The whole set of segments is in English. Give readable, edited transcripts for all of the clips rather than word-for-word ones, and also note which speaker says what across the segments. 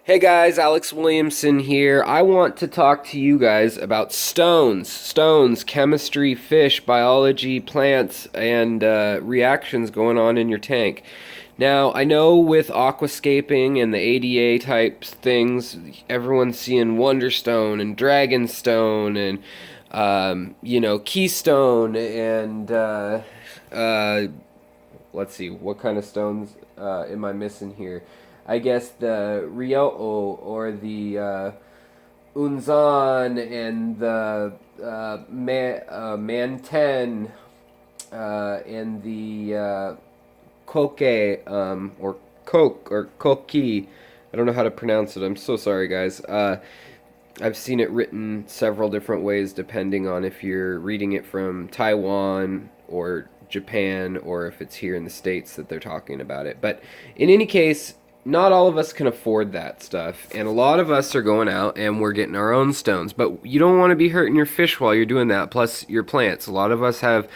Speaker 1: Hey guys, Alex Williamson here. I want to talk to you guys about stones. Stones, chemistry, fish, biology, plants, and reactions going on in your tank. Now, I know with aquascaping and the ADA type things, everyone's seeing Wonderstone and Dragonstone and, Keystone and, let's see, what kind of stones am I missing here? I guess the Ryuoh or the Unzan and the Manten and the Koke or Koke or Koke. I don't know how to pronounce it. I'm so sorry, guys. I've seen it written several different ways depending on if you're reading it from Taiwan or Japan or if it's here in the States that they're talking about it. But in any case, not all of us can afford that stuff, and a lot of us are going out and we're getting our own stones. But you don't want to be hurting your fish while you're doing that, plus your plants. A lot of us have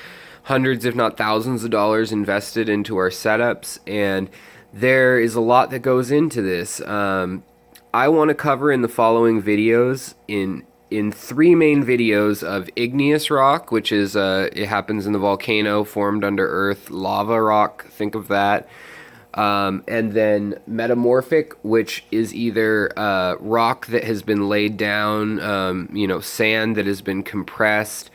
Speaker 1: hundreds, if not thousands, of dollars invested into our setups, and there is a lot that goes into this. I want to cover in the following videos in three main videos of igneous rock, which is it happens in the volcano formed under earth, lava rock, think of that. And then metamorphic, which is either rock that has been laid down, sand that has been compressed,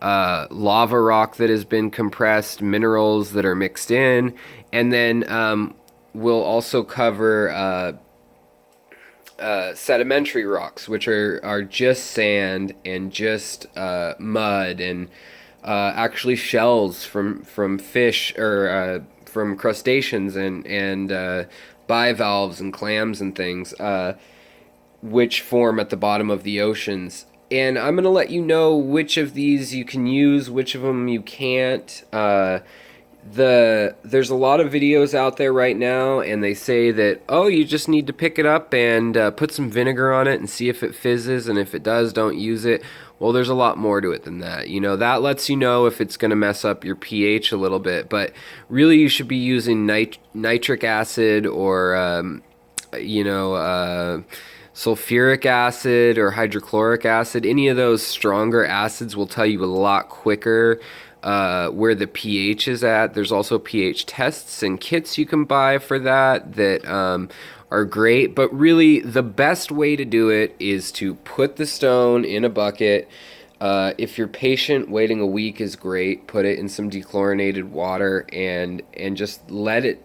Speaker 1: lava rock that has been compressed, minerals that are mixed in, and then we'll also cover sedimentary rocks, which are just sand and just mud and actually shells from fish or from crustaceans and bivalves and clams and things, which form at the bottom of the oceans. And I'm going to let you know which of these you can use, which of them you can't. There's a lot of videos out there right now, and they say that, oh, you just need to pick it up and put some vinegar on it and see if it fizzes, and if it does, don't use it. Well, there's a lot more to it than that. That lets you know if it's going to mess up your pH a little bit, but really you should be using nitric acid or, sulfuric acid or hydrochloric acid. Any of those stronger acids will tell you a lot quicker where the pH is at. There's also pH tests and kits you can buy for that are great, but really the best way to do it is to put the stone in a bucket. If you're patient, waiting a week is great. Put it in some dechlorinated water and just let it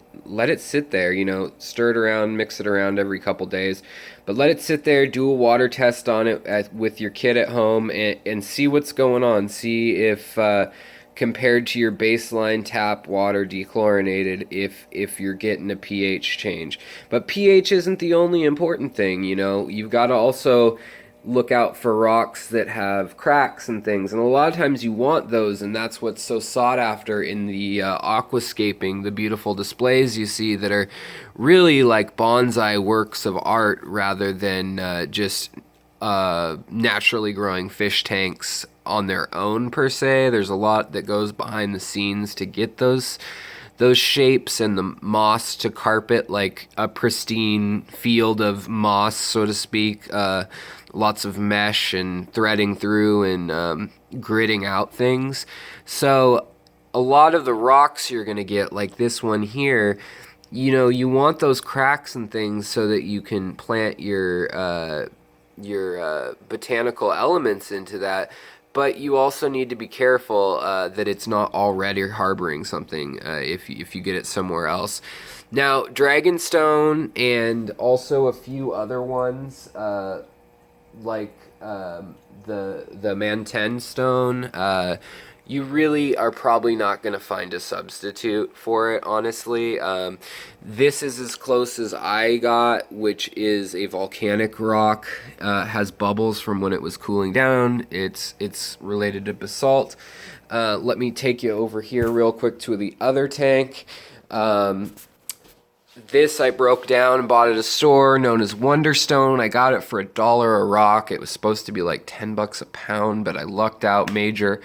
Speaker 1: sit there. Stir it around, mix it around every couple days, but let it sit there. Do a water test on it with your kid at home and see what's going on. See if compared to your baseline tap water dechlorinated, if you're getting a pH change. But pH isn't the only important thing. You've got to also look out for rocks that have cracks and things, and a lot of times you want those, and that's what's so sought after in the aquascaping, the beautiful displays you see that are really like bonsai works of art rather than just naturally growing fish tanks on their own per se. There's a lot that goes behind the scenes to get those shapes and the moss to carpet like a pristine field of moss, so to speak. Lots of mesh and threading through and gridding out things. So a lot of the rocks you're going to get, like this one here, you want those cracks and things so that you can plant your botanical elements into that. But you also need to be careful that it's not already harboring something if you get it somewhere else. Now, Dragonstone and also a few other ones like the Manten stone, you really are probably not going to find a substitute for it, honestly. This is as close as I got, which is a volcanic rock. Has bubbles from when it was cooling down. It's related to basalt. Let me take you over here real quick to the other tank. This I broke down and bought at a store known as Wonderstone. I got it for $1 a rock. It was supposed to be like $10 a pound, but I lucked out major.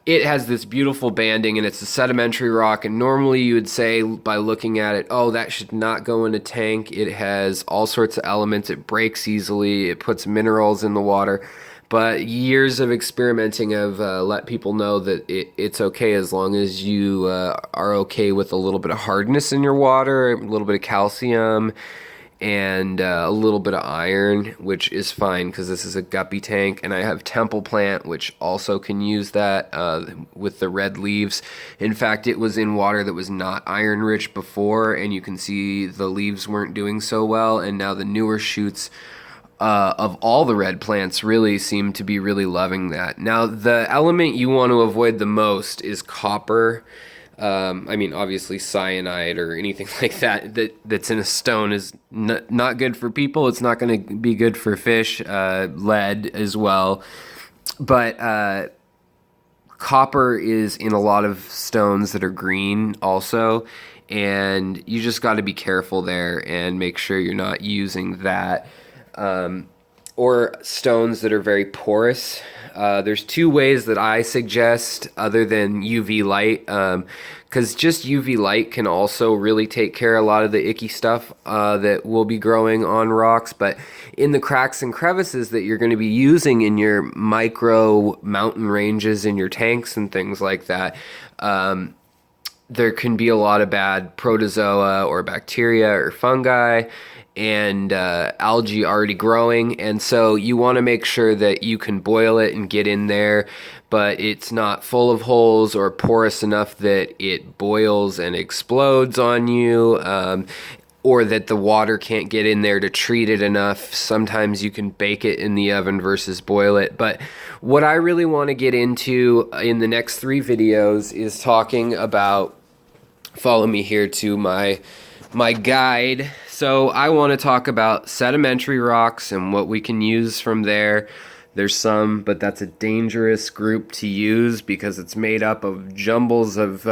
Speaker 1: It has this beautiful banding, and it's a sedimentary rock, and normally you would say by looking at it, oh, that should not go in a tank. It has all sorts of elements. It breaks easily. It puts minerals in the water. But years of experimenting have let people know that it's okay as long as you are okay with a little bit of hardness in your water, a little bit of calcium, and a little bit of iron, which is fine because this is a guppy tank. And I have temple plant, which also can use that with the red leaves. In fact, it was in water that was not iron rich before, and you can see the leaves weren't doing so well. And now the newer shoots of all the red plants really seem to be really loving that. Now, the element you want to avoid the most is copper. I mean, obviously, cyanide or anything like that's in a stone is not good for people. It's not going to be good for fish. Lead as well, but copper is in a lot of stones that are green also, and you just got to be careful there and make sure you're not using that. Or stones that are very porous. There's two ways that I suggest other than UV light, because just UV light can also really take care of a lot of the icky stuff that will be growing on rocks. But in the cracks and crevices that you're going to be using in your micro mountain ranges in your tanks and things like that, there can be a lot of bad protozoa or bacteria or fungi and algae already growing, and so you want to make sure that you can boil it and get in there, but it's not full of holes or porous enough that it boils and explodes on you, or that the water can't get in there to treat it enough. Sometimes you can bake it in the oven versus boil it. But what I really want to get into in the next 3 videos is talking about, follow me here to my guide. So I want to talk about sedimentary rocks and what we can use from there. There's some, but that's a dangerous group to use because it's made up of jumbles of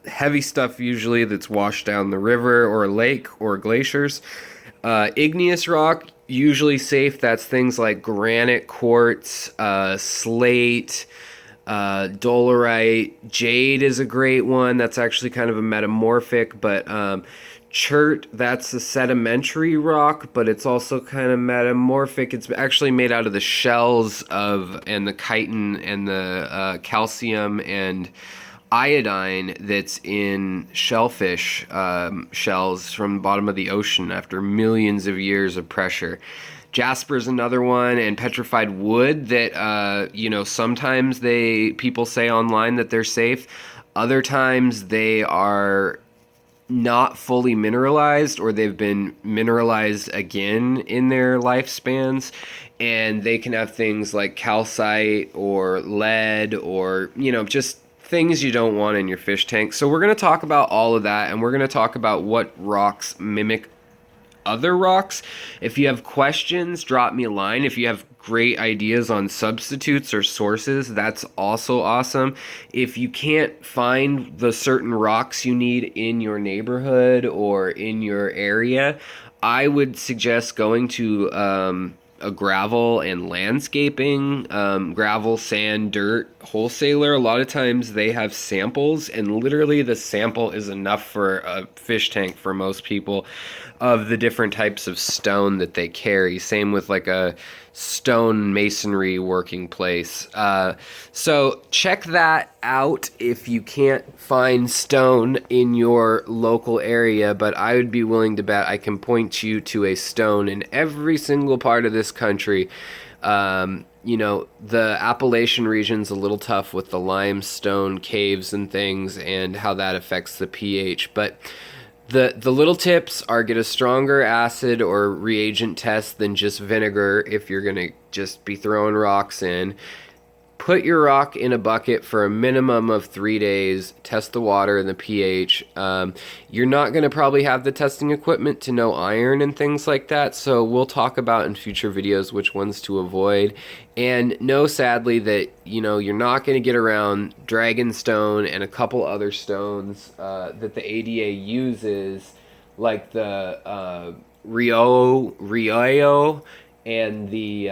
Speaker 1: heavy stuff usually that's washed down the river or lake or glaciers. Igneous rock, usually safe. That's things like granite, quartz, slate, dolerite. Jade is a great one. That's actually kind of a metamorphic, but chert, that's a sedimentary rock, but it's also kind of metamorphic. It's actually made out of the shells of, and the chitin and the calcium and iodine that's in shellfish shells from the bottom of the ocean after millions of years of pressure. Jasper's another one, and petrified wood that sometimes people say online that they're safe. Other times they are not fully mineralized, or they've been mineralized again in their lifespans, and they can have things like calcite or lead or just things you don't want in your fish tank. So we're going to talk about all of that, and we're going to talk about what rocks mimic other rocks. If you have questions, drop me a line. If you have great ideas on substitutes or sources, that's also awesome. If you can't find the certain rocks you need in your neighborhood or in your area, I would suggest going to a gravel and landscaping, gravel, sand, dirt wholesaler. A lot of times they have samples, and literally the sample is enough for a fish tank for most people of the different types of stone that they carry. Same with like a stone masonry working place. So check that out if you can't find stone in your local area, but I would be willing to bet I can point you to a stone in every single part of this country. The Appalachian region's a little tough with the limestone caves and things and how that affects the pH, but the little tips are: get a stronger acid or reagent test than just vinegar if you're going to just be throwing rocks in. Put your rock in a bucket for a minimum of 3 days. Test the water and the pH. You're not going to probably have the testing equipment to know iron and things like that, so we'll talk about in future videos which ones to avoid. And know, sadly, that you're not going to get around dragonstone and a couple other stones that the ADA uses, like the Ryuoh and the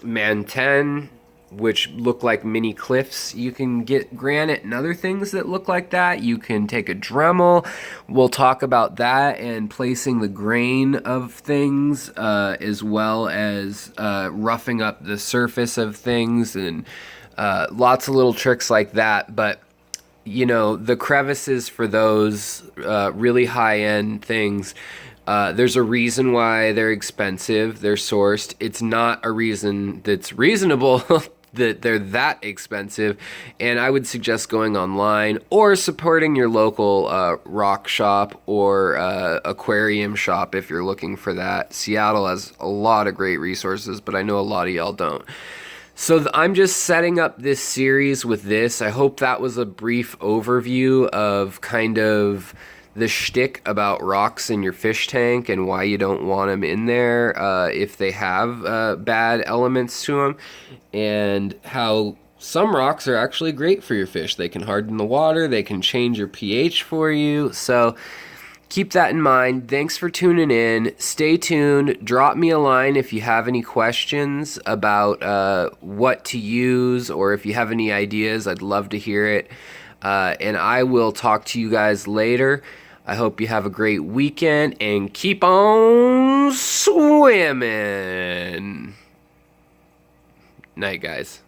Speaker 1: Manten. which look like mini cliffs. You can get granite and other things that look like that. You can take a Dremel. We'll talk about that and placing the grain of things, as well as roughing up the surface of things, and lots of little tricks like that. But you know, the crevices for those really high-end things, there's a reason why they're expensive. They're sourced. It's not a reason that's reasonable that they're that expensive. And I would suggest going online or supporting your local rock shop or aquarium shop if you're looking for that. Seattle has a lot of great resources, but I know a lot of y'all don't. So I'm just setting up this series with this. I hope that was a brief overview of kind of the shtick about rocks in your fish tank and why you don't want them in there if they have bad elements to them, and how some rocks are actually great for your fish. They can harden the water, they can change your pH for you. So keep that in mind. Thanks for tuning in. Stay tuned. Drop me a line if you have any questions about what to use, or if you have any ideas. I'd love to hear it. And I will talk to you guys later. I hope you have a great weekend and keep on swimming. Night, guys.